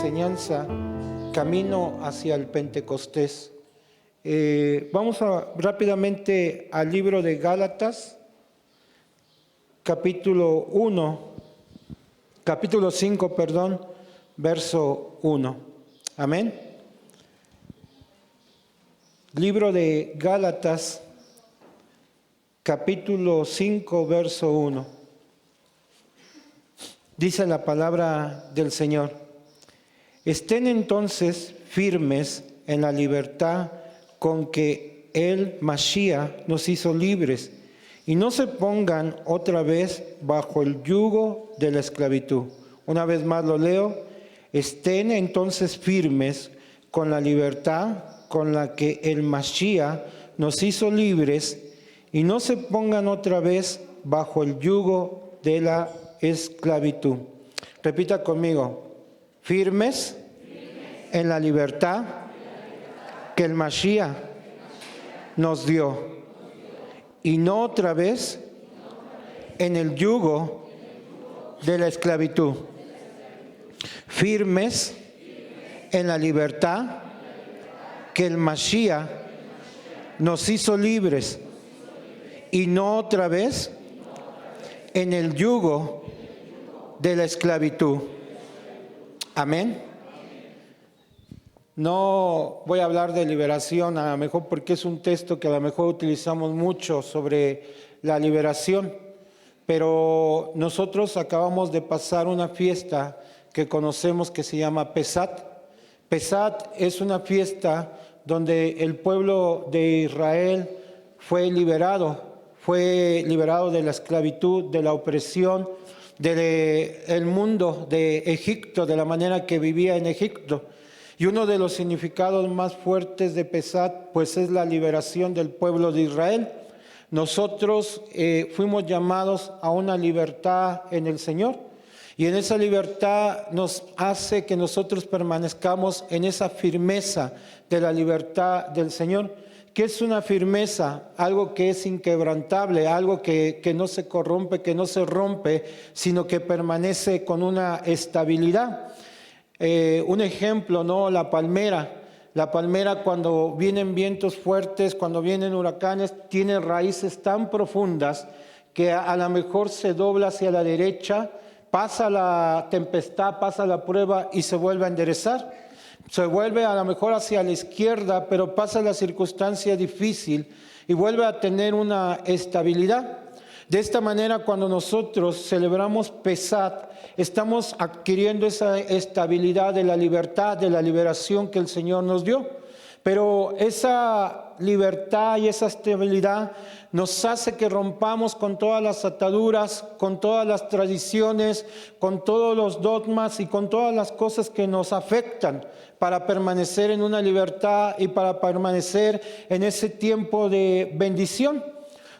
enseñanza camino hacia el Pentecostés. Vamos rápidamente al libro de Gálatas, capítulo 5, verso 1. Amén. Libro de Gálatas, capítulo 5, verso 1. Dice la palabra del Señor: estén entonces firmes en la libertad con que el Mashiach nos hizo libres, y no se pongan otra vez bajo el yugo de la esclavitud. Una vez más lo leo: estén entonces firmes con la libertad con la que el Mashiach nos hizo libres, y no se pongan otra vez bajo el yugo de la esclavitud. Repita conmigo: firmes en la libertad que el Mashiach nos dio, y no otra vez en el yugo de la esclavitud. Firmes en la libertad que el Mashiach nos hizo libres, y no otra vez en el yugo de la esclavitud. Amén. No voy a hablar de liberación, a lo mejor porque es un texto que a lo mejor utilizamos mucho sobre la liberación, pero nosotros acabamos de pasar una fiesta que conocemos que se llama Pesat. Pesat es una fiesta donde el pueblo de Israel fue liberado de la esclavitud, de la opresión, del mundo de Egipto, de la manera que vivía en Egipto. Y uno de los significados más fuertes de Pesat, pues es la liberación del pueblo de Israel. Nosotros fuimos llamados a una libertad en el Señor, y en esa libertad nos hace que nosotros permanezcamos en esa firmeza de la libertad del Señor. ¿Qué es una firmeza? Algo que es inquebrantable, algo que no se corrompe, que no se rompe, sino que permanece con una estabilidad. Un ejemplo, ¿no? La palmera. La palmera, cuando vienen vientos fuertes, cuando vienen huracanes, tiene raíces tan profundas que a lo mejor se dobla hacia la derecha, pasa la tempestad, pasa la prueba y se vuelve a enderezar. Se vuelve a lo mejor hacia la izquierda, pero pasa la circunstancia difícil y vuelve a tener una estabilidad. De esta manera, cuando nosotros celebramos Pesat, estamos adquiriendo esa estabilidad de la libertad, de la liberación que el Señor nos dio. Pero esa libertad y esa estabilidad nos hace que rompamos con todas las ataduras, con todas las tradiciones, con todos los dogmas y con todas las cosas que nos afectan, para permanecer en una libertad y para permanecer en ese tiempo de bendición.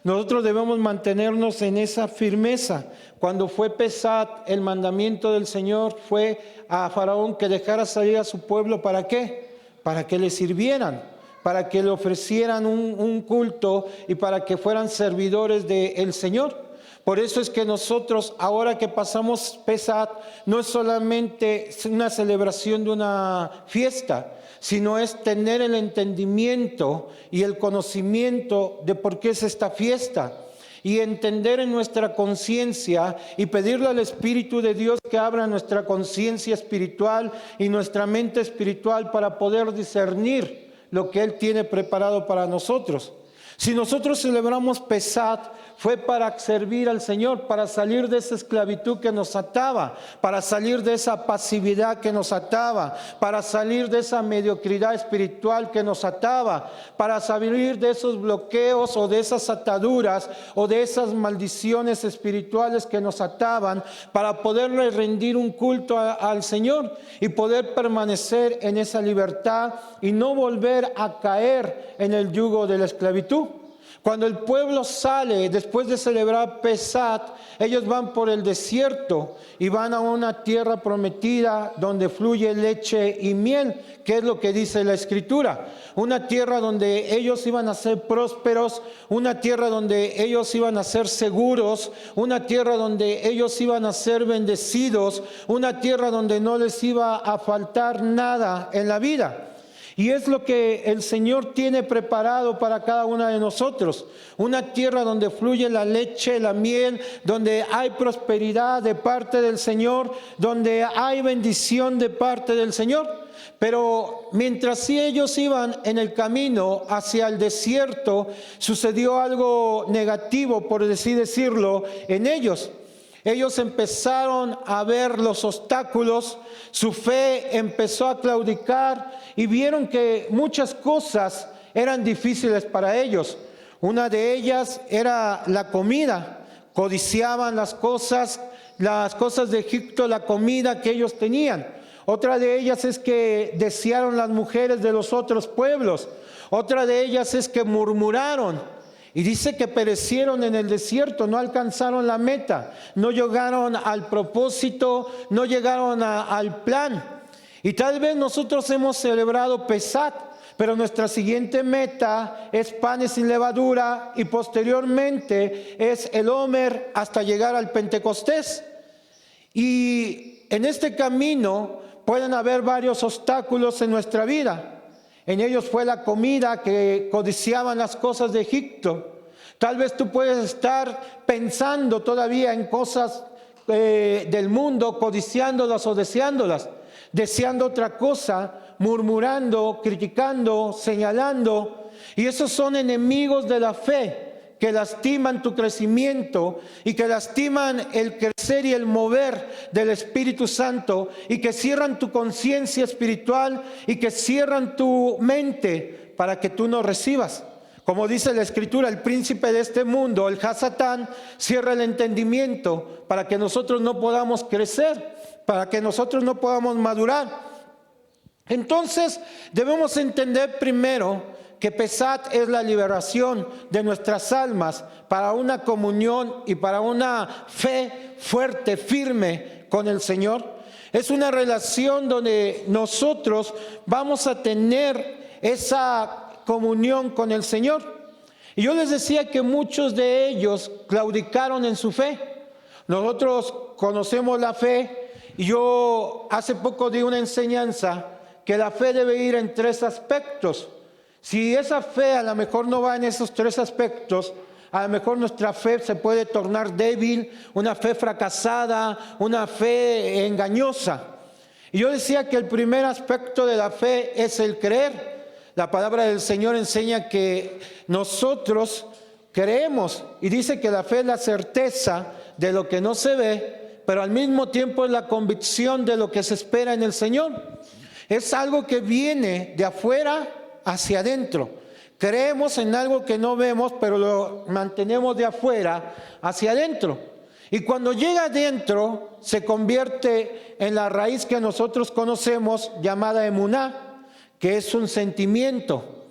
Nosotros debemos mantenernos en esa firmeza. Cuando fue Pesat, el mandamiento del Señor fue a Faraón que dejara salir a su pueblo. ¿Para qué? Para que le sirvieran, para que le ofrecieran un culto y para que fueran servidores del Señor. Por eso es que nosotros, ahora que pasamos Pesat, no es solamente una celebración de una fiesta, sino es tener el entendimiento y el conocimiento de por qué es esta fiesta, y entender en nuestra conciencia y pedirle al Espíritu de Dios que abra nuestra conciencia espiritual y nuestra mente espiritual para poder discernir lo que Él tiene preparado para nosotros. Si nosotros celebramos Pesat, fue para servir al Señor, para salir de esa esclavitud que nos ataba, para salir de esa pasividad que nos ataba, para salir de esa mediocridad espiritual que nos ataba, para salir de esos bloqueos o de esas ataduras o de esas maldiciones espirituales que nos ataban, para poderle rendir un culto al Señor y poder permanecer en esa libertad y no volver a caer en el yugo de la esclavitud. Cuando el pueblo sale, después de celebrar Pesat, ellos van por el desierto y van a una tierra prometida donde fluye leche y miel, que es lo que dice la Escritura. Una tierra donde ellos iban a ser prósperos, una tierra donde ellos iban a ser seguros, una tierra donde ellos iban a ser bendecidos, una tierra donde no les iba a faltar nada en la vida. Y es lo que el Señor tiene preparado para cada uno de nosotros. Una tierra donde fluye la leche, la miel, donde hay prosperidad de parte del Señor, donde hay bendición de parte del Señor. Pero mientras ellos iban en el camino hacia el desierto, sucedió algo negativo, por así decirlo, en ellos. Ellos empezaron a ver los obstáculos, su fe empezó a claudicar y vieron que muchas cosas eran difíciles para ellos. Una de ellas era la comida. Codiciaban las cosas de Egipto, la comida que ellos tenían. Otra de ellas es que desearon las mujeres de los otros pueblos. Otra de ellas es que murmuraron. Y dice que perecieron en el desierto, no alcanzaron la meta, no llegaron al propósito, no llegaron al plan. Y tal vez nosotros hemos celebrado Pesat, pero nuestra siguiente meta es panes sin levadura y posteriormente es el Omer hasta llegar al Pentecostés. Y en este camino pueden haber varios obstáculos en nuestra vida. En ellos fue la comida, que codiciaban las cosas de Egipto. Tal vez tú puedes estar pensando todavía en cosas del mundo, codiciándolas o deseándolas, deseando otra cosa, murmurando, criticando, señalando. Y esos son enemigos de la fe, que lastiman tu crecimiento y que lastiman el crecer y el mover del Espíritu Santo y que cierran tu conciencia espiritual y que cierran tu mente para que tú no recibas. Como dice la Escritura, el príncipe de este mundo, el Hasatán, cierra el entendimiento para que nosotros no podamos crecer, para que nosotros no podamos madurar. Entonces debemos entender primero que Pesat es la liberación de nuestras almas para una comunión y para una fe fuerte, firme con el Señor. Es una relación donde nosotros vamos a tener esa comunión con el Señor. Y yo les decía que muchos de ellos claudicaron en su fe. Nosotros conocemos la fe y yo hace poco di una enseñanza que la fe debe ir en 3 aspectos. Si esa fe a lo mejor no va en esos 3 aspectos, a lo mejor nuestra fe se puede tornar débil, una fe fracasada, una fe engañosa. Y yo decía que el primer aspecto de la fe es el creer. La palabra del Señor enseña que nosotros creemos y dice que la fe es la certeza de lo que no se ve, pero al mismo tiempo es la convicción de lo que se espera en el Señor. Es algo que viene de afuera hacia adentro. Creemos en algo que no vemos, pero lo mantenemos de afuera hacia adentro. Y cuando llega adentro, se convierte en la raíz que nosotros conocemos, llamada emuná, que es un sentimiento.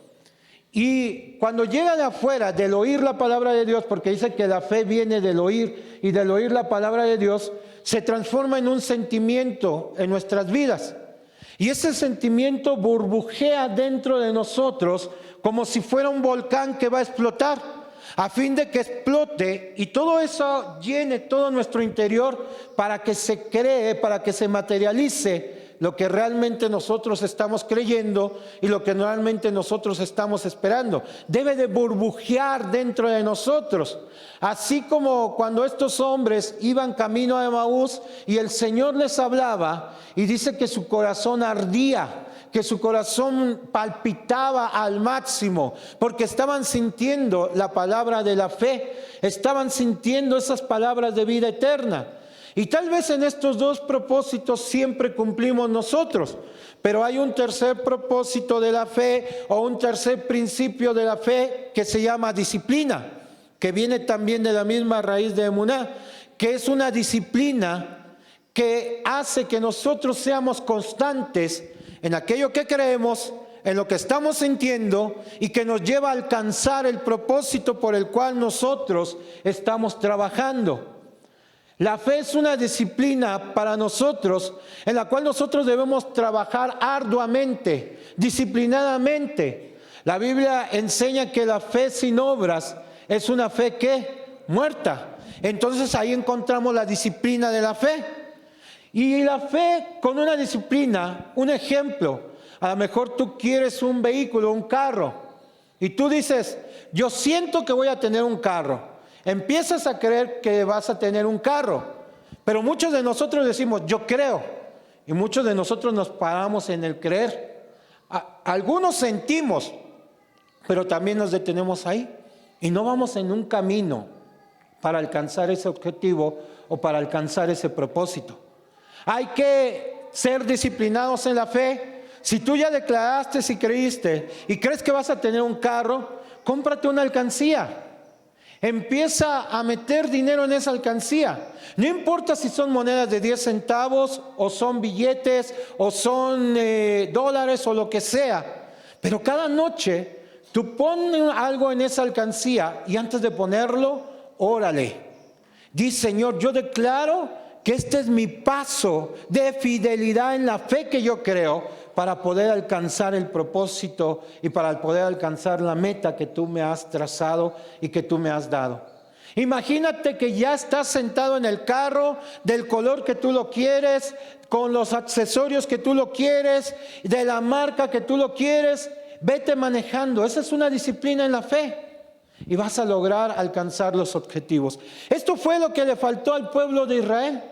Y cuando llega de afuera, del oír la palabra de Dios, porque dice que la fe viene del oír, y del oír la palabra de Dios, se transforma en un sentimiento en nuestras vidas. Y ese sentimiento burbujea dentro de nosotros como si fuera un volcán que va a explotar, a fin de que explote y todo eso llene todo nuestro interior para que se cree, para que se materialice lo que realmente nosotros estamos creyendo y lo que realmente nosotros estamos esperando. Debe de burbujear dentro de nosotros. Así como cuando estos hombres iban camino a Emaús y el Señor les hablaba y dice que su corazón ardía, que su corazón palpitaba al máximo, porque estaban sintiendo la palabra de la fe, estaban sintiendo esas palabras de vida eterna. Y tal vez en estos 2 propósitos siempre cumplimos nosotros, pero hay un tercer propósito de la fe o un tercer principio de la fe que se llama disciplina, que viene también de la misma raíz de emuná, que es una disciplina que hace que nosotros seamos constantes en aquello que creemos, en lo que estamos sintiendo y que nos lleva a alcanzar el propósito por el cual nosotros estamos trabajando. La fe es una disciplina para nosotros en la cual nosotros debemos trabajar arduamente, disciplinadamente. La Biblia enseña que la fe sin obras es una fe que muerta. Entonces ahí encontramos la disciplina de la fe. Y la fe con una disciplina, un ejemplo, a lo mejor tú quieres un vehículo, un carro, y tú dices, yo siento que voy a tener un carro. Empiezas a creer que vas a tener un carro, pero muchos de nosotros decimos, yo creo, y muchos de nosotros nos paramos en el creer. Algunos sentimos, pero también nos detenemos ahí, y no vamos en un camino para alcanzar ese objetivo o para alcanzar ese propósito. Hay que ser disciplinados en la fe. Si tú ya declaraste y creíste y crees que vas a tener un carro, cómprate una alcancía. Empieza a meter dinero en esa alcancía. No importa si son monedas de 10 centavos o son billetes o son dólares o lo que sea. Pero cada noche tú pones algo en esa alcancía y antes de ponerlo, órale. Di, Señor, yo declaro que este es mi paso de fidelidad en la fe que yo creo para poder alcanzar el propósito y para poder alcanzar la meta que tú me has trazado y que tú me has dado. Imagínate que ya estás sentado en el carro del color que tú lo quieres, con los accesorios que tú lo quieres, de la marca que tú lo quieres. Vete manejando. Esa es una disciplina en la fe. Y vas a lograr alcanzar los objetivos. Esto fue lo que le faltó al pueblo de Israel.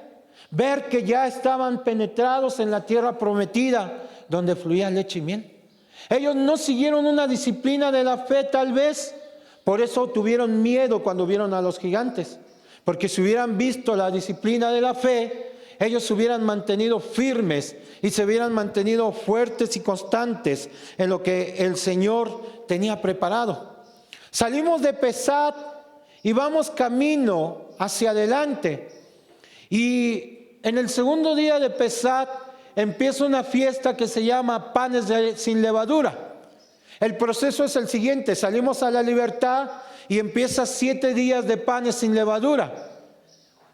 Ver que ya estaban penetrados en la tierra prometida, donde fluía leche y miel. Ellos no siguieron una disciplina de la fe, tal vez. Por eso tuvieron miedo cuando vieron a los gigantes. Porque si hubieran visto la disciplina de la fe, ellos se hubieran mantenido firmes y se hubieran mantenido fuertes y constantes en lo que el Señor tenía preparado. Salimos de Pesat y vamos camino hacia adelante. Y en el segundo día de Pesat empieza una fiesta que se llama Panes sin Levadura. El proceso es el siguiente: salimos a la libertad y empieza 7 días de panes sin levadura.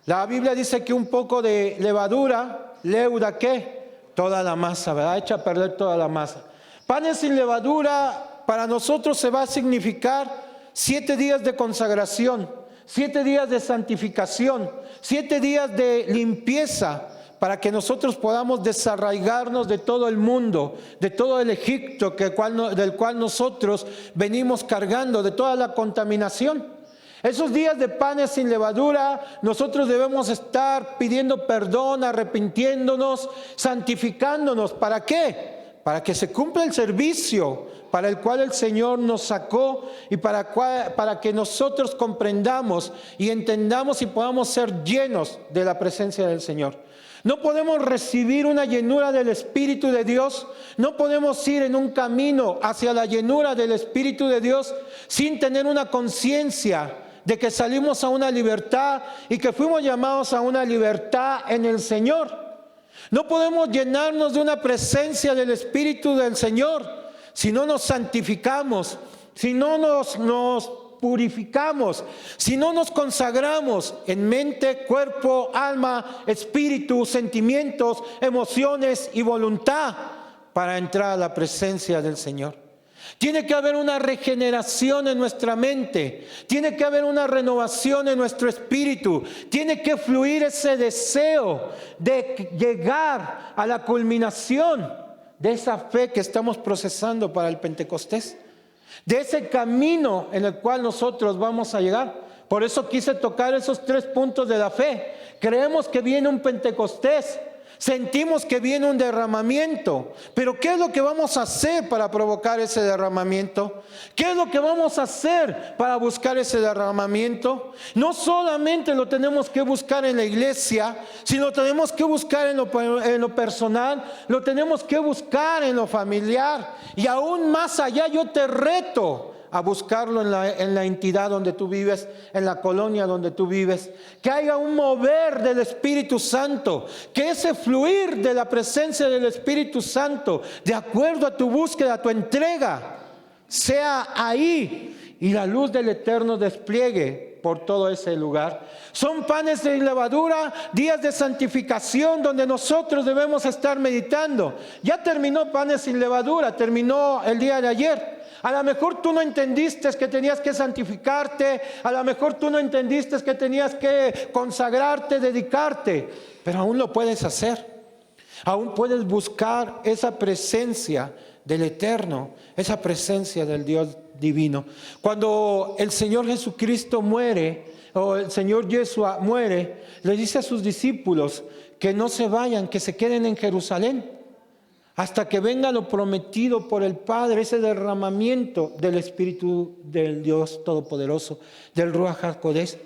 La Biblia dice que un poco de levadura leuda ¿qué? Toda la masa, ¿verdad? Echa a perder toda la masa. Panes sin levadura para nosotros se va a significar 7 días de consagración, 7 días de santificación, 7 días de limpieza, para que nosotros podamos desarraigarnos de todo el mundo, de todo el Egipto del cual nosotros venimos cargando, de toda la contaminación. Esos días de panes sin levadura, nosotros debemos estar pidiendo perdón, arrepintiéndonos, santificándonos. ¿Para qué? Para que se cumpla el servicio para el cual el Señor nos sacó y para que nosotros comprendamos y entendamos y podamos ser llenos de la presencia del Señor. No podemos recibir una llenura del Espíritu de Dios, no podemos ir en un camino hacia la llenura del Espíritu de Dios sin tener una conciencia de que salimos a una libertad y que fuimos llamados a una libertad en el Señor. No podemos llenarnos de una presencia del Espíritu del Señor si no nos santificamos, si no nos purificamos, si no nos consagramos en mente, cuerpo, alma, espíritu, sentimientos, emociones y voluntad para entrar a la presencia del Señor. Tiene que haber una regeneración en nuestra mente, tiene que haber una renovación en nuestro espíritu, tiene que fluir ese deseo de llegar a la culminación de esa fe que estamos procesando para el Pentecostés, de ese camino en el cual nosotros vamos a llegar. Por eso quise tocar esos 3 puntos de la fe. Creemos que viene un Pentecostés, sentimos que viene un derramamiento, pero ¿qué es lo que vamos a hacer para provocar ese derramamiento? ¿Qué es lo que vamos a hacer para buscar ese derramamiento? No solamente lo tenemos que buscar en la iglesia, sino tenemos que buscar en lo personal, lo tenemos que buscar en lo familiar, y aún más allá. Yo te reto a buscarlo en la entidad donde tú vives, en la colonia donde tú vives. Que haya un mover del Espíritu Santo, que ese fluir de la presencia del Espíritu Santo, de acuerdo a tu búsqueda, a tu entrega, sea ahí y la luz del Eterno despliegue por todo ese lugar. Son panes de levadura, días de santificación donde nosotros debemos estar meditando. Ya terminó panes sin levadura, terminó el día de ayer. A lo mejor tú no entendiste que tenías que santificarte, a lo mejor tú no entendiste que tenías que consagrarte, dedicarte, pero aún lo puedes hacer. Aún puedes buscar esa presencia del Eterno, esa presencia del Dios divino. Cuando el Señor Jesucristo muere, o el Señor Yeshua muere, le dice a sus discípulos que no se vayan, que se queden en Jerusalén, hasta que venga lo prometido por el Padre, ese derramamiento del Espíritu del Dios Todopoderoso, del Ruach HaKodesh.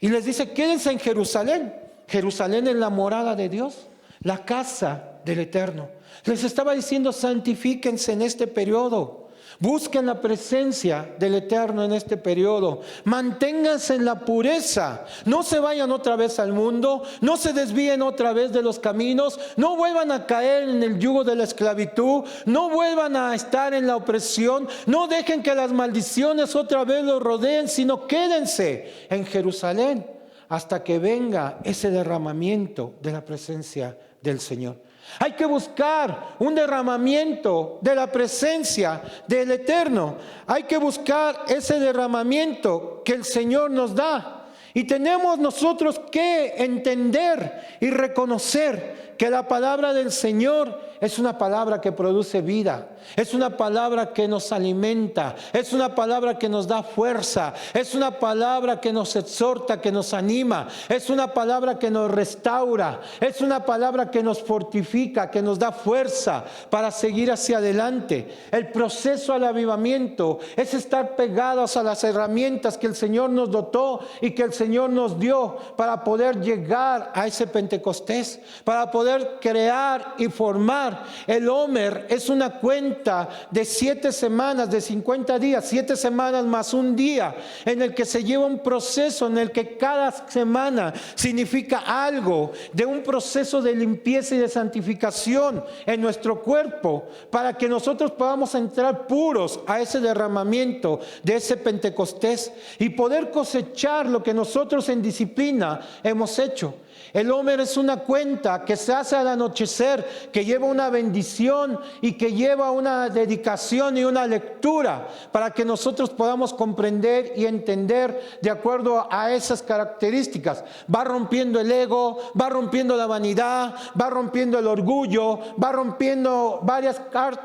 Y les dice, quédense en Jerusalén. Jerusalén es la morada de Dios, la casa del Eterno. Les estaba diciendo, santifíquense en este periodo. Busquen la presencia del Eterno en este periodo. Manténganse en la pureza. No se vayan otra vez al mundo. No se desvíen otra vez de los caminos. No vuelvan a caer en el yugo de la esclavitud. No vuelvan a estar en la opresión. No dejen que las maldiciones otra vez los rodeen, sino quédense en Jerusalén hasta que venga ese derramamiento de la presencia del Señor. Hay que buscar un derramamiento de la presencia del Eterno. Hay que buscar ese derramamiento que el Señor nos da. Y tenemos nosotros que entender y reconocer que la palabra del Señor es una palabra que produce vida. Es una palabra que nos alimenta. Es una palabra que nos da fuerza. Es una palabra que nos exhorta, que nos anima. Es una palabra que nos restaura. Es una palabra que nos fortifica, que nos da fuerza para seguir hacia adelante. El proceso al avivamiento es estar pegados a las herramientas que el Señor nos dotó y que el Señor nos dio para poder llegar a ese Pentecostés, para poder crear y formar. El Omer es una cuenta de 7 semanas, de 50 días, 7 semanas más un día, en el que se lleva un proceso, en el que cada semana significa algo de un proceso de limpieza y de santificación en nuestro cuerpo, para que nosotros podamos entrar puros a ese derramamiento de ese Pentecostés y poder cosechar lo que nosotros en disciplina hemos hecho. El Omer es una cuenta que se hace al anochecer, que lleva una bendición y que lleva una dedicación y una lectura para que nosotros podamos comprender y entender de acuerdo a esas características. Va rompiendo el ego, va rompiendo la vanidad, va rompiendo el orgullo, va rompiendo varias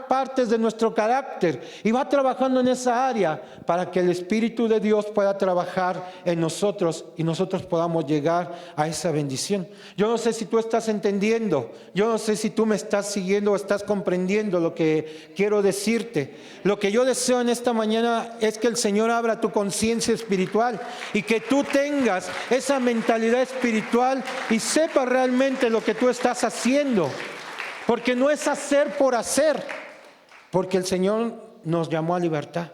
partes de nuestro carácter y va trabajando en esa área para que el Espíritu de Dios pueda trabajar en nosotros y nosotros podamos llegar a esa bendición. Yo no sé si tú estás entendiendo, yo no sé si tú me estás siguiendo o estás comprendiendo lo que quiero decirte. Lo que yo deseo en esta mañana es que el Señor abra tu conciencia espiritual y que tú tengas esa mentalidad espiritual y sepas realmente lo que tú estás haciendo, porque no es hacer por hacer, porque el Señor nos llamó a libertad.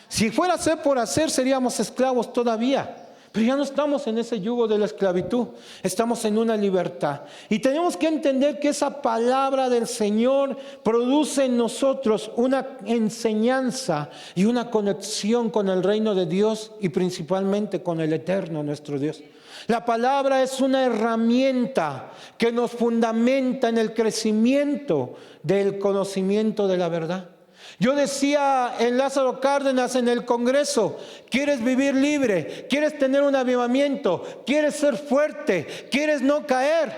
Si fuera hacer por hacer, seríamos esclavos todavía. Pero ya no estamos en ese yugo de la esclavitud, estamos en una libertad. Y tenemos que entender que esa palabra del Señor produce en nosotros una enseñanza y una conexión con el reino de Dios y principalmente con el Eterno, nuestro Dios. La palabra es una herramienta que nos fundamenta en el crecimiento del conocimiento de la verdad. Yo decía en Lázaro Cárdenas en el Congreso, ¿quieres vivir libre? ¿Quieres tener un avivamiento? ¿Quieres ser fuerte? ¿Quieres no caer?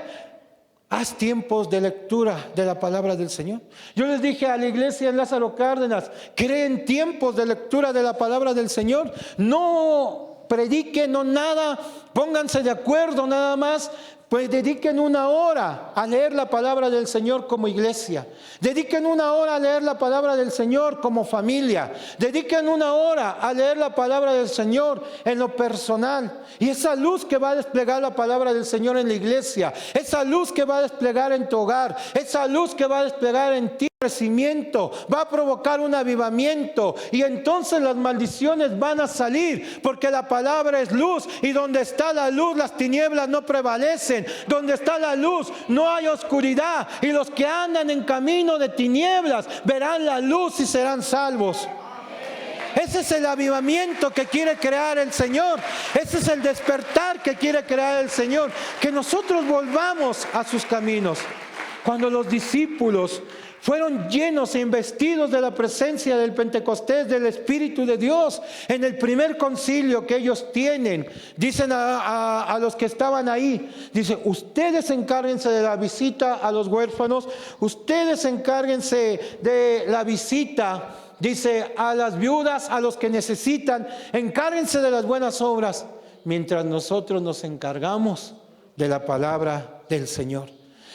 Haz tiempos de lectura de la palabra del Señor. Yo les dije a la iglesia en Lázaro Cárdenas, creen tiempos de lectura de la palabra del Señor. No prediquen, no nada, pónganse de acuerdo nada más. Pues dediquen 1 hora a leer la palabra del Señor como iglesia. Dediquen 1 hora a leer la palabra del Señor como familia. Dediquen 1 hora a leer la palabra del Señor en lo personal. Y esa luz que va a desplegar la palabra del Señor en la iglesia, esa luz que va a desplegar en tu hogar, esa luz que va a desplegar en ti, crecimiento, va a provocar un avivamiento, y entonces las maldiciones van a salir, porque la palabra es luz, y donde está la luz las tinieblas no prevalecen. Donde está la luz no hay oscuridad, y los que andan en camino de tinieblas verán la luz y serán salvos. Ese es el avivamiento que quiere crear el Señor. Ese es el despertar que quiere crear el Señor, que nosotros volvamos a sus caminos. Cuando los discípulos fueron llenos e investidos de la presencia del Pentecostés, del Espíritu de Dios, en el primer concilio que ellos tienen, dicen a los que estaban ahí, dice: ustedes encárguense de la visita a los huérfanos, ustedes encárguense de la visita, dice, a las viudas, a los que necesitan, encárguense de las buenas obras, mientras nosotros nos encargamos de la palabra del Señor.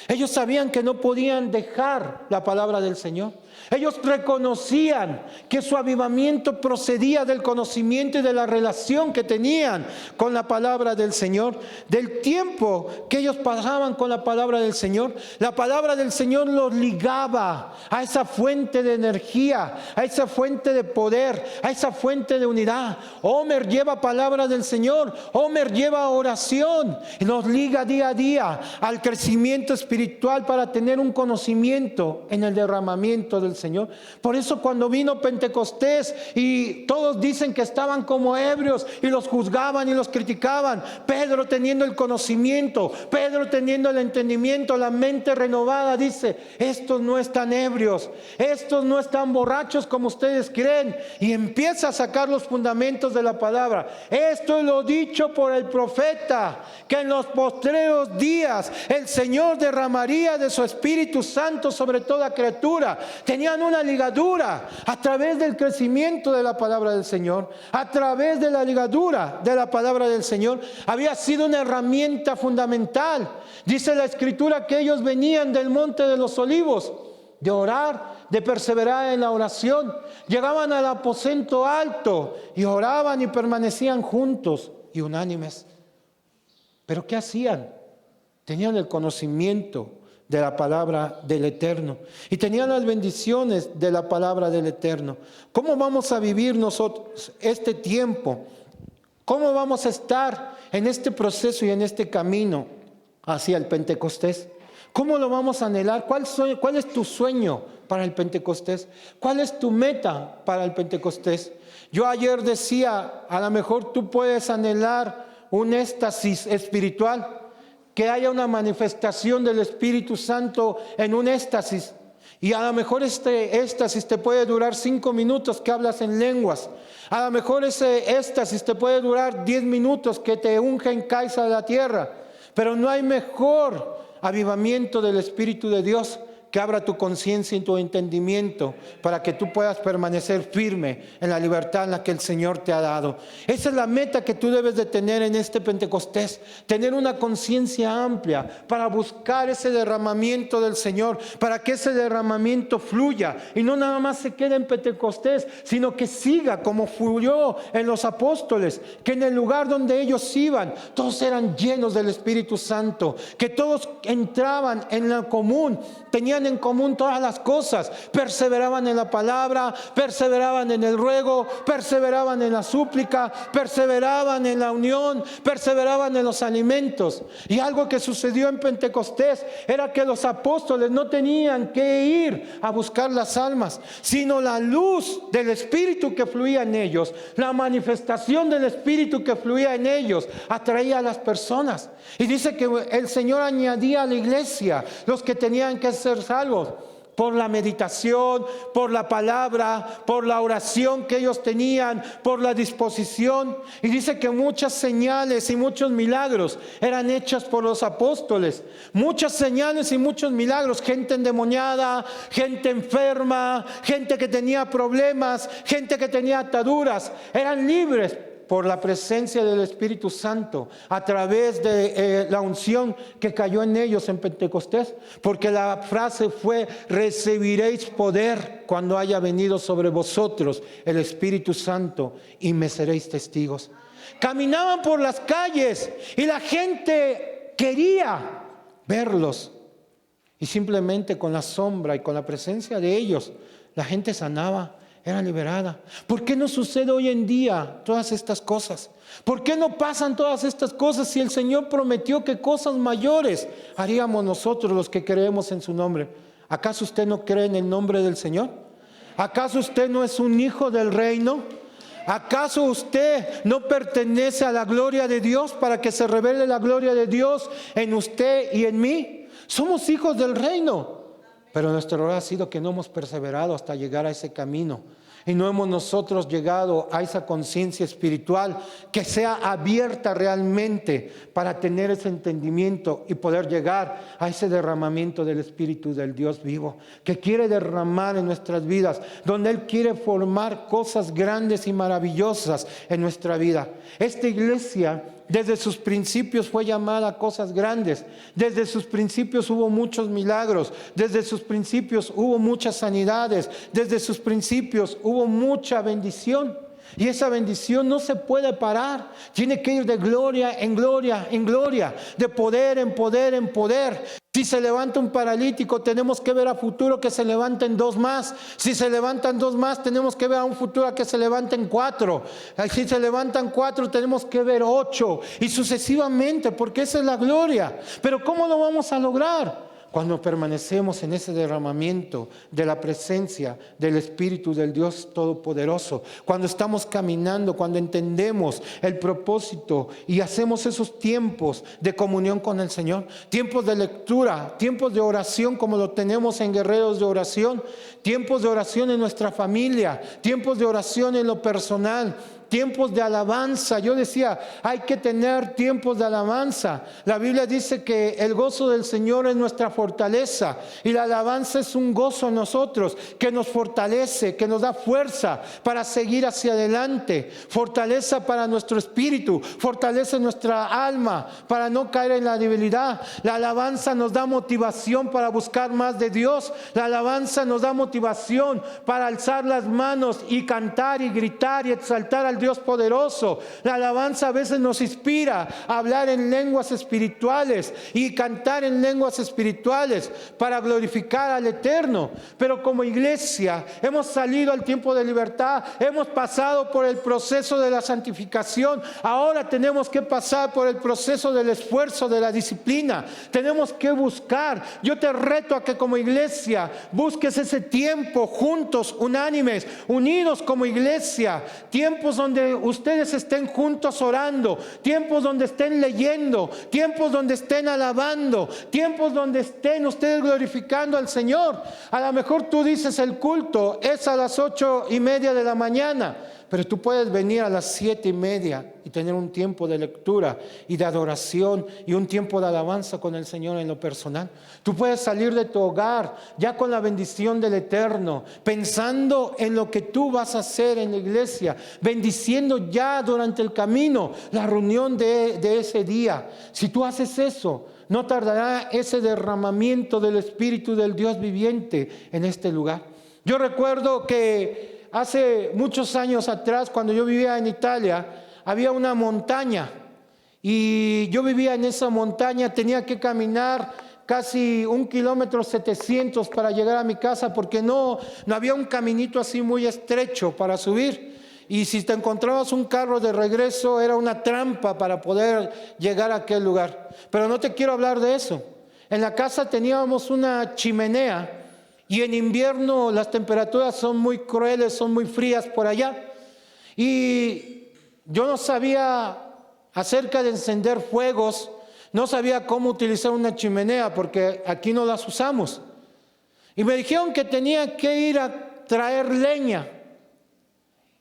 Ellos sabían que no podían dejar la palabra del Señor. Ellos reconocían que su avivamiento procedía del conocimiento y de la relación que tenían con la palabra del Señor, del tiempo que ellos pasaban con la palabra del Señor. La palabra del Señor los ligaba a esa fuente de energía, a esa fuente de poder, a esa fuente de unidad. Homer lleva palabra del Señor, Homer lleva oración, y nos liga día a día al crecimiento espiritual para tener un conocimiento en el derramamiento del Señor. Por eso cuando vino Pentecostés y todos dicen que estaban como ebrios y los juzgaban y los criticaban, Pedro, teniendo el conocimiento, Pedro teniendo el entendimiento, la mente renovada, dice: estos no están ebrios, estos no están borrachos como ustedes creen, y empieza a sacar los fundamentos de la palabra. Esto es lo dicho por el profeta, que en los postreros días el Señor derramaría de su Espíritu Santo sobre toda criatura. Tenían una ligadura a través del crecimiento de la palabra del Señor, a través de la ligadura de la palabra del Señor. Había sido una herramienta fundamental. Dice la Escritura que ellos venían del monte de los olivos, de orar, de perseverar en la oración. Llegaban al aposento alto y oraban y permanecían juntos y unánimes. ¿Pero qué hacían? Tenían el conocimiento de la palabra del Eterno y tenían las bendiciones de la palabra del Eterno. ¿Cómo vamos a vivir nosotros este tiempo? ¿Cómo vamos a estar en este proceso y en este camino hacia el Pentecostés? ¿Cómo lo vamos a anhelar? ¿Cuál es tu sueño para el Pentecostés? ¿Cuál es tu meta para el Pentecostés? Yo ayer decía, a lo mejor tú puedes anhelar un éxtasis espiritual, que haya una manifestación del Espíritu Santo en un éxtasis. Y a lo mejor este éxtasis te puede durar 5 minutos que hablas en lenguas. A lo mejor ese éxtasis te puede durar 10 minutos que te ungen caes a la tierra. Pero no hay mejor avivamiento del Espíritu de Dios que abra tu conciencia y tu entendimiento para que tú puedas permanecer firme en la libertad en la que el Señor te ha dado. Esa es la meta que tú debes de tener en este Pentecostés, tener una conciencia amplia para buscar ese derramamiento del Señor, para que ese derramamiento fluya y no nada más se quede en Pentecostés, sino que siga como fluyó en los apóstoles, que en el lugar donde ellos iban, todos eran llenos del Espíritu Santo, que todos entraban en la común, tenían en común todas las cosas, perseveraban en la palabra, perseveraban en el ruego, perseveraban en la súplica, perseveraban en la unión, perseveraban en los alimentos. Y algo que sucedió en Pentecostés era que los apóstoles no tenían que ir a buscar las almas, sino la luz del Espíritu que fluía en ellos, la manifestación del Espíritu que fluía en ellos atraía a las personas. Y dice que el Señor añadía a la iglesia los que tenían que ser salvos por la meditación, por la palabra, por la oración que ellos tenían, por la disposición. Y dice que muchas señales y muchos milagros eran hechas por los apóstoles. Muchas señales y muchos milagros. Gente endemoniada, gente enferma, gente que tenía problemas, gente que tenía ataduras, eran libres por la presencia del Espíritu Santo, a través de la unción que cayó en ellos en Pentecostés, porque la frase fue: recibiréis poder cuando haya venido sobre vosotros el Espíritu Santo y me seréis testigos. Caminaban por las calles y la gente quería verlos. Y simplemente con la sombra y con la presencia de ellos, la gente sanaba, era liberada. ¿Por qué no sucede hoy en día todas estas cosas? ¿Por qué no pasan todas estas cosas si el Señor prometió que cosas mayores haríamos nosotros los que creemos en su nombre? ¿Acaso usted no cree en el nombre del Señor? ¿Acaso usted no es un hijo del reino? ¿Acaso usted no pertenece a la gloria de Dios para que se revele la gloria de Dios en usted y en mí? Somos hijos del reino, pero nuestro error ha sido que no hemos perseverado hasta llegar a ese camino. Y no hemos nosotros llegado a esa conciencia espiritual que sea abierta realmente para tener ese entendimiento y poder llegar a ese derramamiento del Espíritu del Dios vivo, que quiere derramar en nuestras vidas, donde Él quiere formar cosas grandes y maravillosas en nuestra vida. Esta iglesia desde sus principios fue llamada a cosas grandes. Desde sus principios hubo muchos milagros. Desde sus principios hubo muchas sanidades. Desde sus principios hubo mucha bendición. Y esa bendición no se puede parar. Tiene que ir de gloria en gloria en gloria, de poder en poder en poder. Si se levanta un paralítico, tenemos que ver a futuro que se levanten 2 más. Si se levantan 2 más, tenemos que ver a un futuro que se levanten 4. Si se levantan 4, tenemos que ver 8. Y sucesivamente, porque esa es la gloria. Pero ¿cómo lo vamos a lograr? Cuando permanecemos en ese derramamiento de la presencia del Espíritu del Dios Todopoderoso, cuando estamos caminando, cuando entendemos el propósito y hacemos esos tiempos de comunión con el Señor, tiempos de lectura, tiempos de oración como lo tenemos en Guerreros de Oración, tiempos de oración en nuestra familia, tiempos de oración en lo personal, tiempos de alabanza. Yo decía, hay que tener tiempos de alabanza. La Biblia dice que el gozo del Señor es nuestra fortaleza y la alabanza es un gozo en nosotros que nos fortalece, que nos da fuerza para seguir hacia adelante, fortaleza para nuestro espíritu, fortalece nuestra alma para no caer en la debilidad. La alabanza nos da motivación para buscar más de Dios. La alabanza nos da motivación para alzar las manos y cantar y gritar y exaltar al Dios poderoso. La alabanza a veces nos inspira a hablar en lenguas espirituales y cantar en lenguas espirituales para glorificar al Eterno. Pero como iglesia hemos salido al tiempo de libertad, hemos pasado por el proceso de la santificación. Ahora tenemos que pasar por el proceso del esfuerzo, de la disciplina. Tenemos que buscar. Yo te reto a que como iglesia busques ese tiempo juntos, unánimes, unidos como iglesia, tiempos donde ustedes estén juntos orando, tiempos donde estén leyendo, tiempos donde estén alabando, tiempos donde estén ustedes glorificando al Señor. A lo mejor tú dices el culto es a las 8:30 de la mañana, pero tú puedes venir a las 7:30 y tener un tiempo de lectura y de adoración y un tiempo de alabanza con el Señor en lo personal. Tú puedes salir de tu hogar ya con la bendición del Eterno, pensando en lo que tú vas a hacer en la iglesia, bendiciendo ya durante el camino la reunión de ese día. Si tú haces eso, no tardará ese derramamiento del Espíritu del Dios viviente en este lugar. Yo recuerdo que hace muchos años atrás, cuando yo vivía en Italia, había una montaña y yo vivía en esa montaña, tenía que caminar casi 1,7 kilómetros para llegar a mi casa porque no había un caminito así muy estrecho para subir. Y si te encontrabas un carro de regreso era una trampa para poder llegar a aquel lugar. Pero no te quiero hablar de eso. En la casa teníamos una chimenea y en invierno las temperaturas son muy crueles, son muy frías por allá. Y yo no sabía acerca de encender fuegos, no sabía cómo utilizar una chimenea porque aquí no las usamos. Y me dijeron que tenía que ir a traer leña.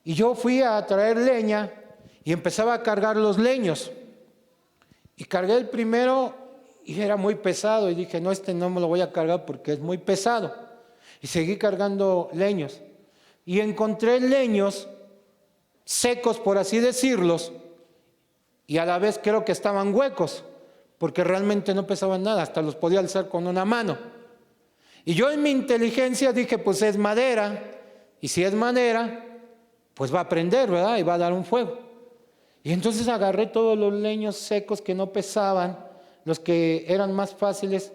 Y yo fui a traer leña y empezaba a cargar los leños. Y cargué el primero y era muy pesado. Y dije, no, no me lo voy a cargar porque es muy pesado. Y seguí cargando leños. Y encontré leños secos, por así decirlos. Y a la vez creo que estaban huecos, porque realmente no pesaban nada. Hasta los podía alzar con una mano. Y yo en mi inteligencia dije, pues es madera. Y si es madera, pues va a prender, ¿verdad? Y va a dar un fuego. Y entonces agarré todos los leños secos que no pesaban, los que eran más fáciles,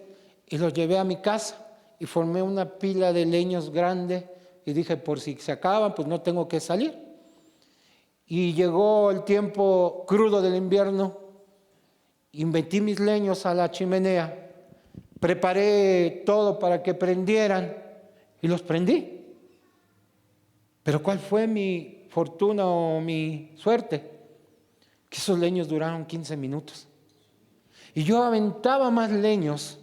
y los llevé a mi casa y formé una pila de leños grande y dije, por si se acaban, pues no tengo que salir. Y llegó el tiempo crudo del invierno y metí mis leños a la chimenea, preparé todo para que prendieran y los prendí. Pero ¿cuál fue mi fortuna o mi suerte? Que esos leños duraron 15 minutos. Y yo aventaba más leños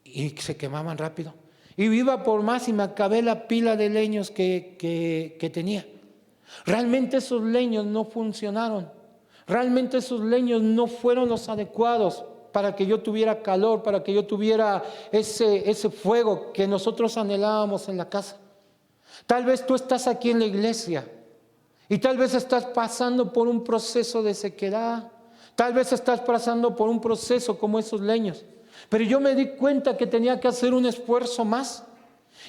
y se quemaban rápido. Y iba por más y me acabé la pila de leños que tenía. Realmente esos leños no funcionaron. Realmente esos leños no fueron los adecuados para que yo tuviera calor, para que yo tuviera ese fuego que nosotros anhelábamos en la casa. Tal vez tú estás aquí en la iglesia y tal vez estás pasando por un proceso de sequedad. Tal vez estás pasando por un proceso como esos leños. Pero yo me di cuenta que tenía que hacer un esfuerzo más.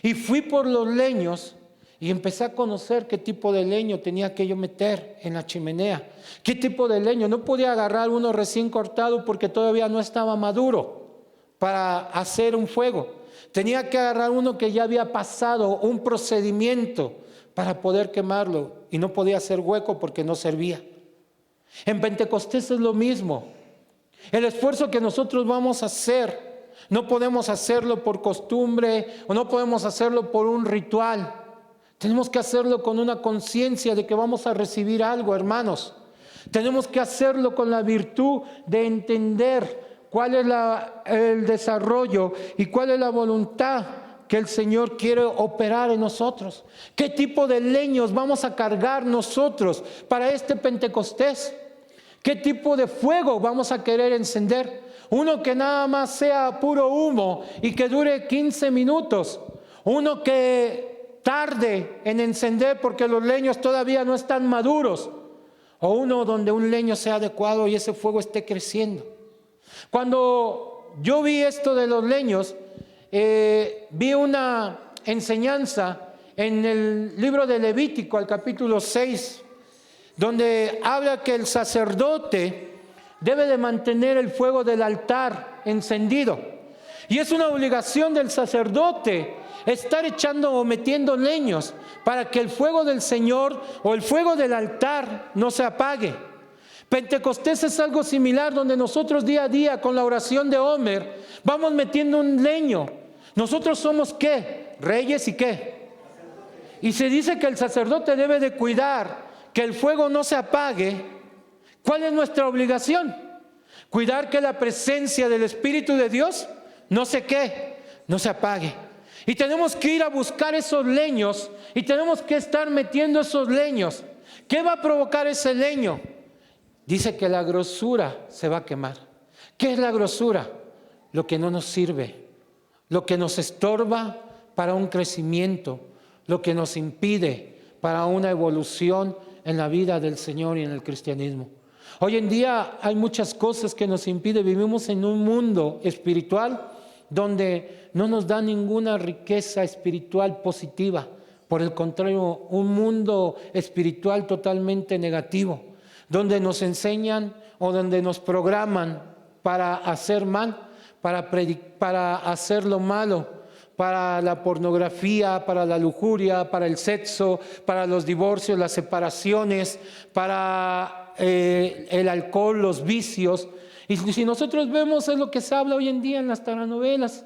Y fui por los leños y empecé a conocer qué tipo de leño tenía que yo meter en la chimenea. ¿Qué tipo de leño? No podía agarrar uno recién cortado porque todavía no estaba maduro para hacer un fuego. Tenía que agarrar uno que ya había pasado un procedimiento para poder quemarlo. Y no podía hacer hueco porque no servía. En Pentecostés es lo mismo. El esfuerzo que nosotros vamos a hacer, no podemos hacerlo por costumbre o no podemos hacerlo por un ritual. Tenemos que hacerlo con una conciencia de que vamos a recibir algo, hermanos. Tenemos que hacerlo con la virtud de entender cuál es el desarrollo y cuál es la voluntad que el Señor quiere operar en nosotros. ¿Qué tipo de leños vamos a cargar nosotros para este Pentecostés? ¿Qué tipo de fuego vamos a querer encender? Uno que nada más sea puro humo y que dure 15 minutos. Uno que tarde en encender porque los leños todavía no están maduros. O uno donde un leño sea adecuado y ese fuego esté creciendo. Cuando yo vi esto de los leños, vi una enseñanza en el libro de Levítico, al capítulo 6, donde habla que el sacerdote debe de mantener el fuego del altar encendido. Y es una obligación del sacerdote estar echando o metiendo leños para que el fuego del Señor o el fuego del altar no se apague. Pentecostés es algo similar, donde nosotros día a día con la oración de Homer vamos metiendo un leño. Nosotros somos ¿qué? Reyes y ¿qué? Y se dice que el sacerdote debe de cuidar que el fuego no se apague. ¿Cuál es nuestra obligación? Cuidar que la presencia del Espíritu de Dios no se ¿qué? No se apague. Y tenemos que ir a buscar esos leños y tenemos que estar metiendo esos leños. ¿Qué va a provocar ese leño? Dice que la grosura se va a quemar. ¿Qué es la grosura? Lo que no nos sirve, lo que nos estorba para un crecimiento, lo que nos impide para una evolución en la vida del Señor y en el cristianismo. Hoy en día hay muchas cosas que nos impiden. Vivimos en un mundo espiritual donde no nos da ninguna riqueza espiritual positiva. Por el contrario, un mundo espiritual totalmente negativo, donde nos enseñan o donde nos programan para hacer mal, para hacer lo malo, para la pornografía, para la lujuria, para el sexo, para los divorcios, las separaciones, para el alcohol, los vicios. Y si nosotros vemos, es lo que se habla hoy en día en las telenovelas,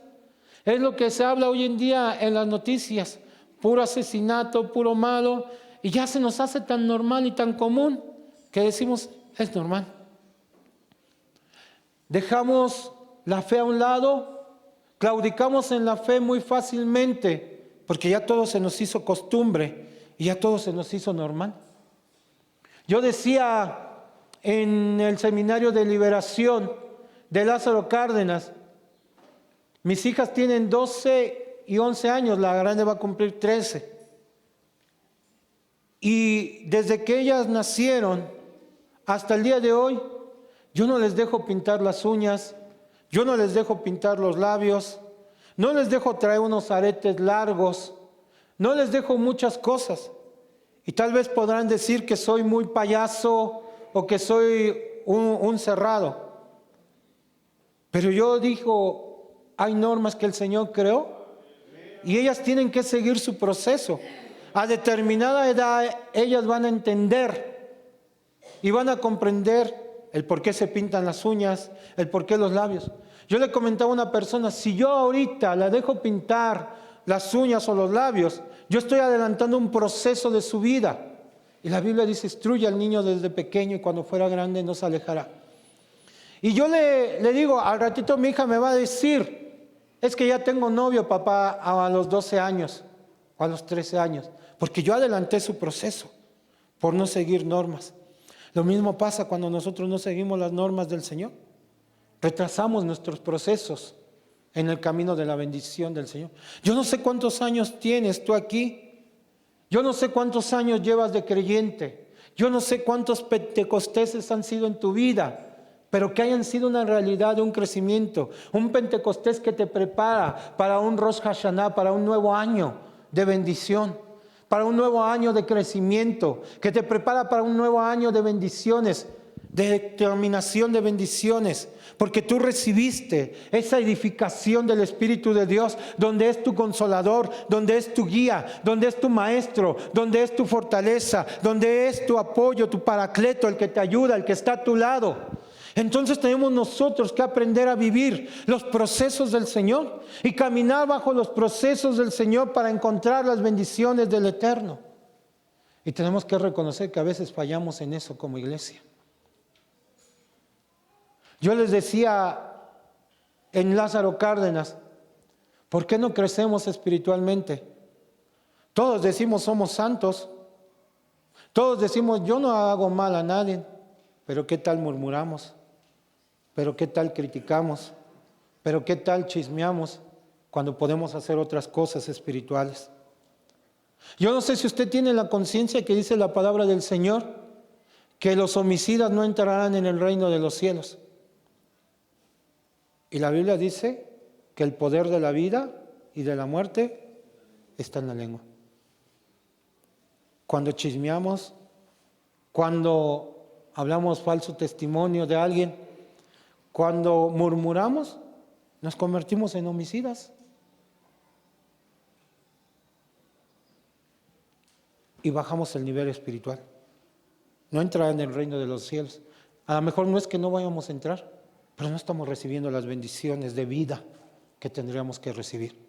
es lo que se habla hoy en día en las noticias, puro asesinato, puro malo, y ya se nos hace tan normal y tan común que decimos, es normal. Dejamos la fe a un lado, claudicamos en la fe muy fácilmente, porque ya todo se nos hizo costumbre y ya todo se nos hizo normal. Yo decía en el seminario de liberación de Lázaro Cárdenas, mis hijas tienen 12 y 11 años, la grande va a cumplir 13. Y desde que ellas nacieron hasta el día de hoy, yo no les dejo pintar las uñas, yo no les dejo pintar los labios, no les dejo traer unos aretes largos, no les dejo muchas cosas. Y tal vez podrán decir que soy muy payaso o que soy un cerrado. Pero yo digo, hay normas que el Señor creó y ellas tienen que seguir su proceso. A determinada edad ellas van a entender y van a comprender el por qué se pintan las uñas, el por qué los labios. Yo le comentaba a una persona, si yo ahorita la dejo pintar las uñas o los labios, yo estoy adelantando un proceso de su vida. Y la Biblia dice, instruye al niño desde pequeño y cuando fuera grande no se alejará. Y yo le digo, al ratito mi hija me va a decir, es que ya tengo novio, papá, a los 12 años o a los 13 años, porque yo adelanté su proceso por no seguir normas. Lo mismo pasa cuando nosotros no seguimos las normas del Señor. Retrasamos nuestros procesos en el camino de la bendición del Señor. Yo no sé cuántos años tienes tú aquí. Yo no sé cuántos años llevas de creyente. Yo no sé cuántos pentecosteses han sido en tu vida, pero que hayan sido una realidad de un crecimiento. Un Pentecostés que te prepara para un Rosh Hashanah, para un nuevo año de bendición, para un nuevo año de crecimiento, que te prepara para un nuevo año de bendiciones, de determinación de bendiciones, porque tú recibiste esa edificación del Espíritu de Dios, donde es tu consolador, donde es tu guía, donde es tu maestro, donde es tu fortaleza, donde es tu apoyo, tu paracleto, el que te ayuda, el que está a tu lado. Entonces tenemos nosotros que aprender a vivir los procesos del Señor y caminar bajo los procesos del Señor para encontrar las bendiciones del Eterno. Y tenemos que reconocer que a veces fallamos en eso como iglesia. Yo les decía en Lázaro Cárdenas, ¿por qué no crecemos espiritualmente? Todos decimos somos santos, todos decimos yo no hago mal a nadie, pero ¿qué tal murmuramos? ¿Pero qué tal criticamos? ¿Pero qué tal chismeamos cuando podemos hacer otras cosas espirituales? Yo no sé si usted tiene la conciencia que dice la palabra del Señor, que los homicidas no entrarán en el reino de los cielos. Y la Biblia dice que el poder de la vida y de la muerte está en la lengua. Cuando chismeamos, cuando hablamos falso testimonio de alguien, cuando murmuramos, nos convertimos en homicidas. Y bajamos el nivel espiritual. No entrar en el reino de los cielos. A lo mejor no es que no vayamos a entrar, pero no estamos recibiendo las bendiciones de vida que tendríamos que recibir.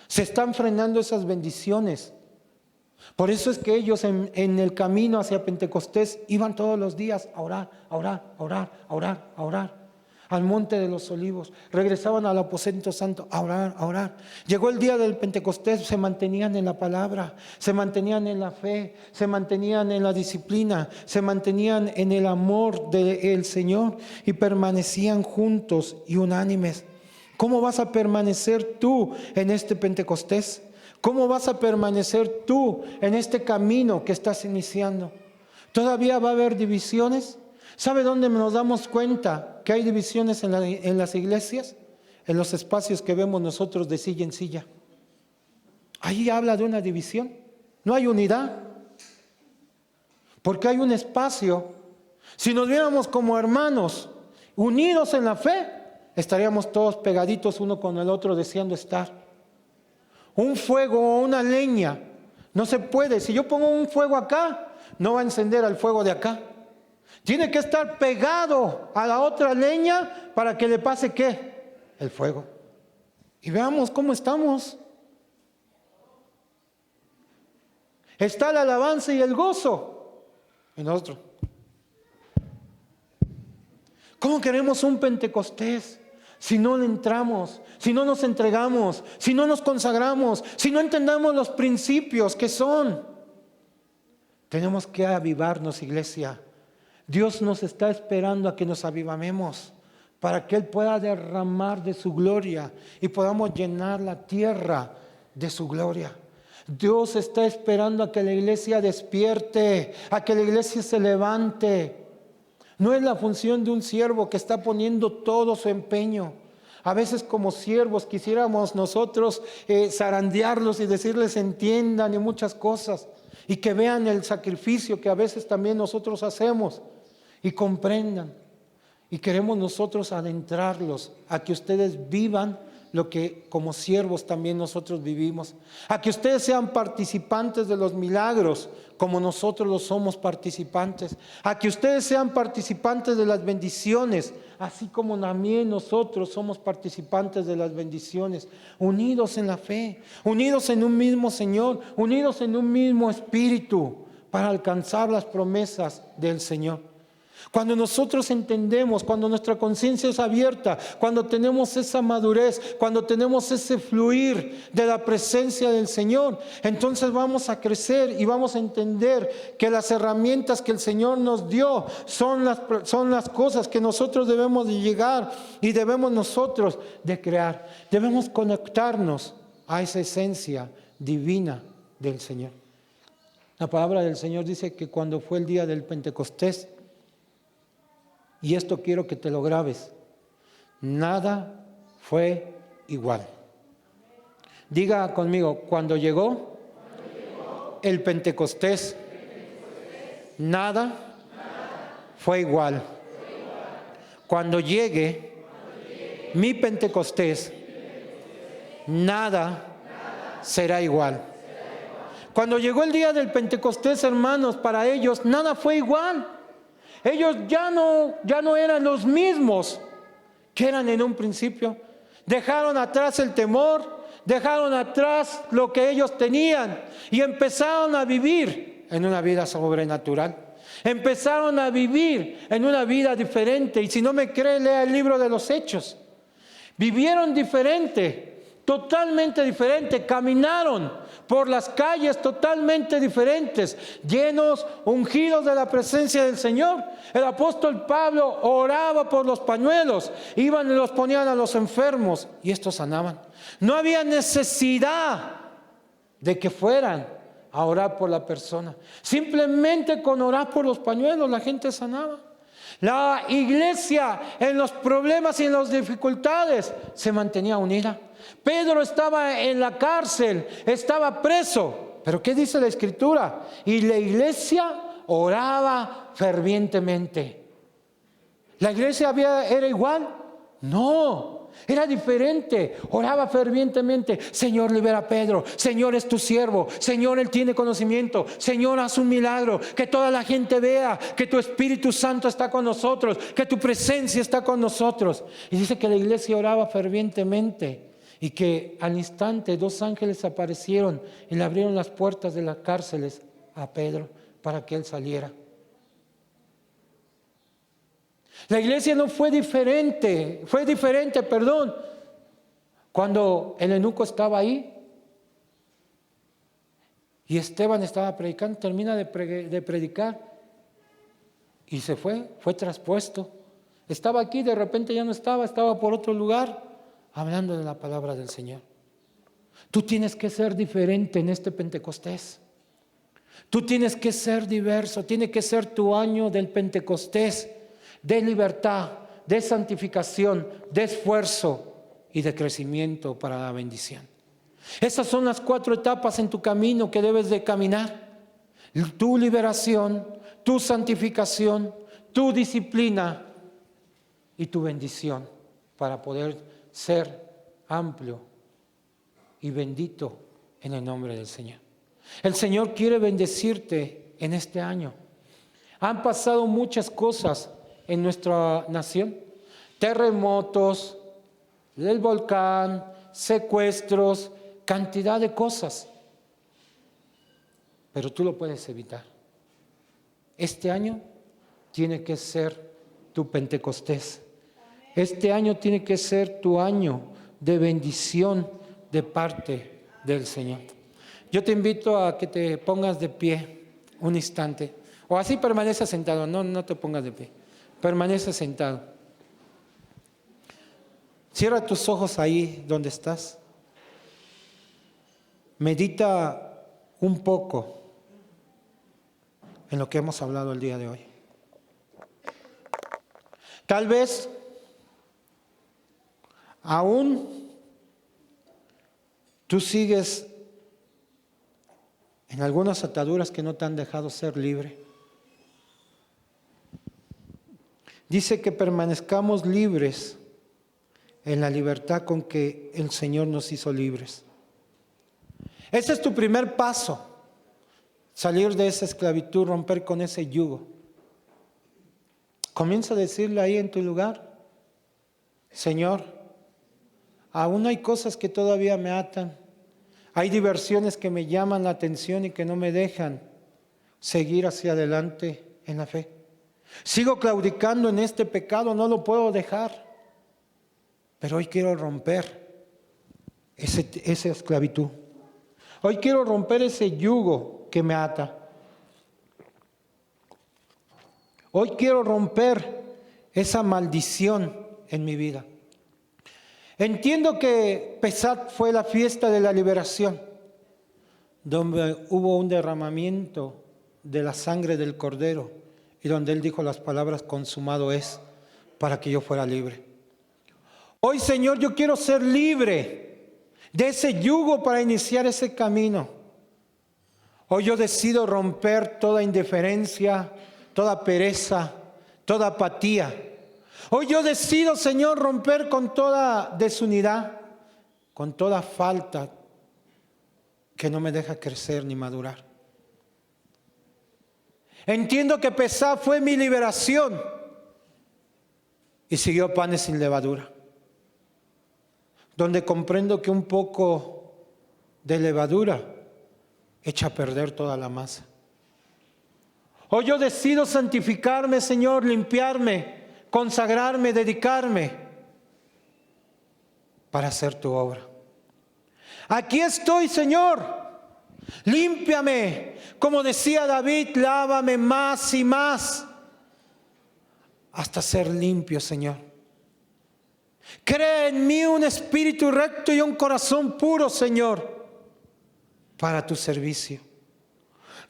Se están frenando esas bendiciones. Por eso es que ellos en el camino hacia Pentecostés iban todos los días a orar, a orar, a orar, a orar, a orar. Al monte de los olivos, regresaban al aposento santo a orar, a orar. Llegó el día del Pentecostés, se mantenían en la palabra, se mantenían en la fe, se mantenían en la disciplina, se mantenían en el amor del Señor y permanecían juntos y unánimes. ¿Cómo vas a permanecer tú en este Pentecostés? ¿Cómo vas a permanecer tú en este camino que estás iniciando? ¿Todavía va a haber divisiones? ¿Sabe dónde nos damos cuenta que hay divisiones en las iglesias? En los espacios que vemos nosotros de silla en silla. Ahí habla de una división. No hay unidad. Porque hay un espacio. Si nos viéramos como hermanos, unidos en la fe, estaríamos todos pegaditos uno con el otro deseando estar. Un fuego o una leña no se puede. Si yo pongo un fuego acá, no va a encender al fuego de acá. Tiene que estar pegado a la otra leña para que le pase ¿qué? El fuego. Y veamos cómo estamos. Está la alabanza y el gozo en nosotros. ¿Cómo queremos un Pentecostés si no le entramos, si no nos entregamos, si no nos consagramos, si no entendamos los principios que son? Tenemos que avivarnos, iglesia. Dios nos está esperando a que nos avivamos para que Él pueda derramar de su gloria y podamos llenar la tierra de su gloria. Dios está esperando a que la iglesia despierte, a que la iglesia se levante. No es la función de un siervo que está poniendo todo su empeño. A veces como siervos quisiéramos nosotros zarandearlos y decirles entiendan y muchas cosas y que vean el sacrificio que a veces también nosotros hacemos y comprendan. Y queremos nosotros adentrarlos a que ustedes vivan lo que como siervos también nosotros vivimos. A que ustedes sean participantes de los milagros como nosotros los somos participantes. A que ustedes sean participantes de las bendiciones, así como también nosotros somos participantes de las bendiciones. Unidos en la fe, unidos en un mismo Señor, unidos en un mismo Espíritu para alcanzar las promesas del Señor. Cuando nosotros entendemos, cuando nuestra conciencia es abierta, cuando tenemos esa madurez, cuando tenemos ese fluir de la presencia del Señor, entonces vamos a crecer y vamos a entender que las herramientas que el Señor nos dio son las cosas que nosotros debemos de llegar y debemos nosotros de crear. Debemos conectarnos a esa esencia divina del Señor. La palabra del Señor dice que cuando fue el día del Pentecostés, y esto quiero que te lo grabes, nada fue igual. Diga conmigo, cuando llegó el Pentecostés, nada fue igual. Cuando llegue mi Pentecostés, nada será igual. Cuando llegó el día del Pentecostés, hermanos, para ellos nada fue igual. Ellos ya no eran los mismos que eran en un principio. Dejaron atrás el temor, dejaron atrás lo que ellos tenían y empezaron a vivir en una vida sobrenatural. Empezaron a vivir en una vida diferente. Y si no me cree, lea el libro de los Hechos. Vivieron diferente, totalmente diferente. Caminaron por las calles totalmente diferentes, llenos, ungidos de la presencia del Señor. El apóstol Pablo oraba por los pañuelos, iban y los ponían a los enfermos y estos sanaban. No había necesidad de que fueran a orar por la persona. Simplemente con orar por los pañuelos la gente sanaba. La iglesia en los problemas y en las dificultades se mantenía unida. Pedro estaba en la cárcel, estaba preso, pero ¿qué dice la Escritura? Y la iglesia oraba fervientemente. ¿La iglesia era igual? No, era diferente. Oraba fervientemente. Señor, libera a Pedro. Señor, es tu siervo. Señor, él tiene conocimiento. Señor, haz un milagro. Que toda la gente vea que tu Espíritu Santo está con nosotros, que tu presencia está con nosotros. Y dice que la iglesia oraba fervientemente y que al instante 2 ángeles aparecieron y le abrieron las puertas de las cárceles a Pedro para que él saliera. La iglesia no fue diferente, cuando el eunuco estaba ahí y Esteban estaba predicando, termina de predicar y se fue traspuesto. Estaba aquí, de repente ya no estaba por otro lugar hablando de la palabra del Señor. Tú tienes que ser diferente en este Pentecostés. Tú tienes que ser diverso, tiene que ser tu año del Pentecostés, de libertad, de santificación, de esfuerzo y de crecimiento para la bendición. Esas son las 4 etapas en tu camino que debes de caminar. Tu liberación, tu santificación, tu disciplina y tu bendición para poder ser amplio y bendito en el nombre del Señor. El Señor quiere bendecirte en este año. Han pasado muchas cosas en nuestra nación, terremotos, el volcán, secuestros, cantidad de cosas, pero tú lo puedes evitar. Este año tiene que ser tu Pentecostés. Este año tiene que ser tu año de bendición de parte del Señor. Yo te invito a que te pongas de pie un instante, o así permanece sentado, no te pongas de pie. Permanece sentado. Cierra tus ojos ahí donde estás. Medita un poco en lo que hemos hablado el día de hoy. Tal vez aún tú sigues en algunas ataduras que no te han dejado ser libre. Dice que permanezcamos libres en la libertad con que el Señor nos hizo libres. Ese es tu primer paso, salir de esa esclavitud, romper con ese yugo. Comienza a decirle ahí en tu lugar: Señor, aún hay cosas que todavía me atan, hay diversiones que me llaman la atención y que no me dejan seguir hacia adelante en la fe. Sigo claudicando en este pecado, no lo puedo dejar, pero hoy quiero romper esa esclavitud. Hoy quiero romper ese yugo que me ata. Hoy quiero romper esa maldición en mi vida. Entiendo que Pesach fue la fiesta de la liberación, donde hubo un derramamiento de la sangre del Cordero y donde Él dijo las palabras: consumado es, para que yo fuera libre. Hoy, Señor, yo quiero ser libre de ese yugo para iniciar ese camino. Hoy yo decido romper toda indiferencia, toda pereza, toda apatía. Hoy yo decido, Señor, romper con toda desunidad, con toda falta que no me deja crecer ni madurar. Entiendo que Pesaj fue mi liberación y siguió panes sin levadura, donde comprendo que un poco de levadura echa a perder toda la masa. Hoy yo decido santificarme, Señor, limpiarme, consagrarme, dedicarme para hacer tu obra. Aquí estoy, Señor, límpiame, como decía David, lávame más y más hasta ser limpio, Señor. Crea en mí un espíritu recto y un corazón puro, Señor, para tu servicio.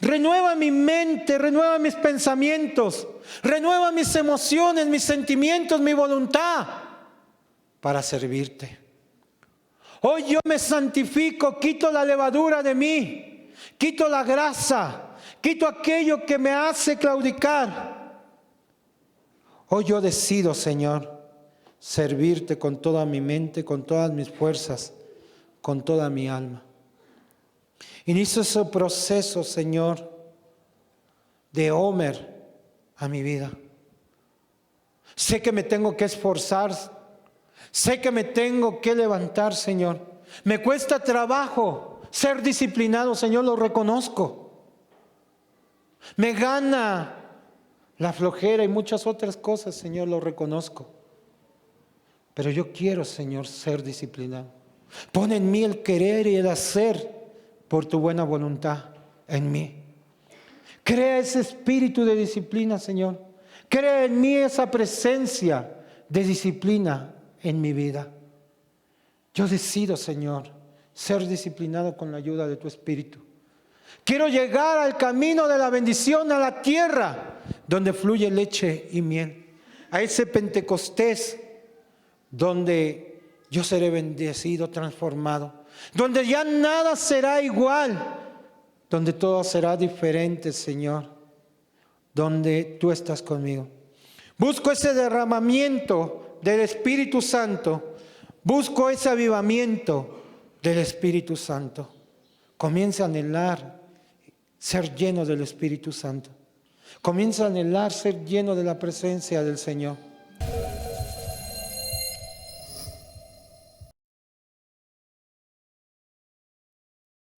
Renueva mi mente, renueva mis pensamientos, renueva mis emociones, mis sentimientos, mi voluntad para servirte. Hoy yo me santifico, quito la levadura de mí, quito la grasa, quito aquello que me hace claudicar. Hoy yo decido, Señor, servirte con toda mi mente, con todas mis fuerzas, con toda mi alma. Inicio ese proceso, Señor, de Homer a mi vida. Sé que me tengo que esforzar, sé que me tengo que levantar, Señor. Me cuesta trabajo ser disciplinado, Señor, lo reconozco. Me gana la flojera y muchas otras cosas, Señor, lo reconozco. Pero yo quiero, Señor, ser disciplinado. Pon en mí el querer y el hacer por tu buena voluntad en mí. Crea ese espíritu de disciplina, Señor. Crea en mí esa presencia de disciplina en mi vida. Yo decido, Señor, ser disciplinado con la ayuda de tu espíritu. Quiero llegar al camino de la bendición, a la tierra donde fluye leche y miel. A ese Pentecostés donde yo seré bendecido, transformado, donde ya nada será igual, donde todo será diferente, Señor, donde tú estás conmigo. Busco ese derramamiento del Espíritu Santo, busco ese avivamiento del Espíritu Santo. Comienza a anhelar ser lleno del Espíritu Santo. Comienza a anhelar ser lleno de la presencia del Señor.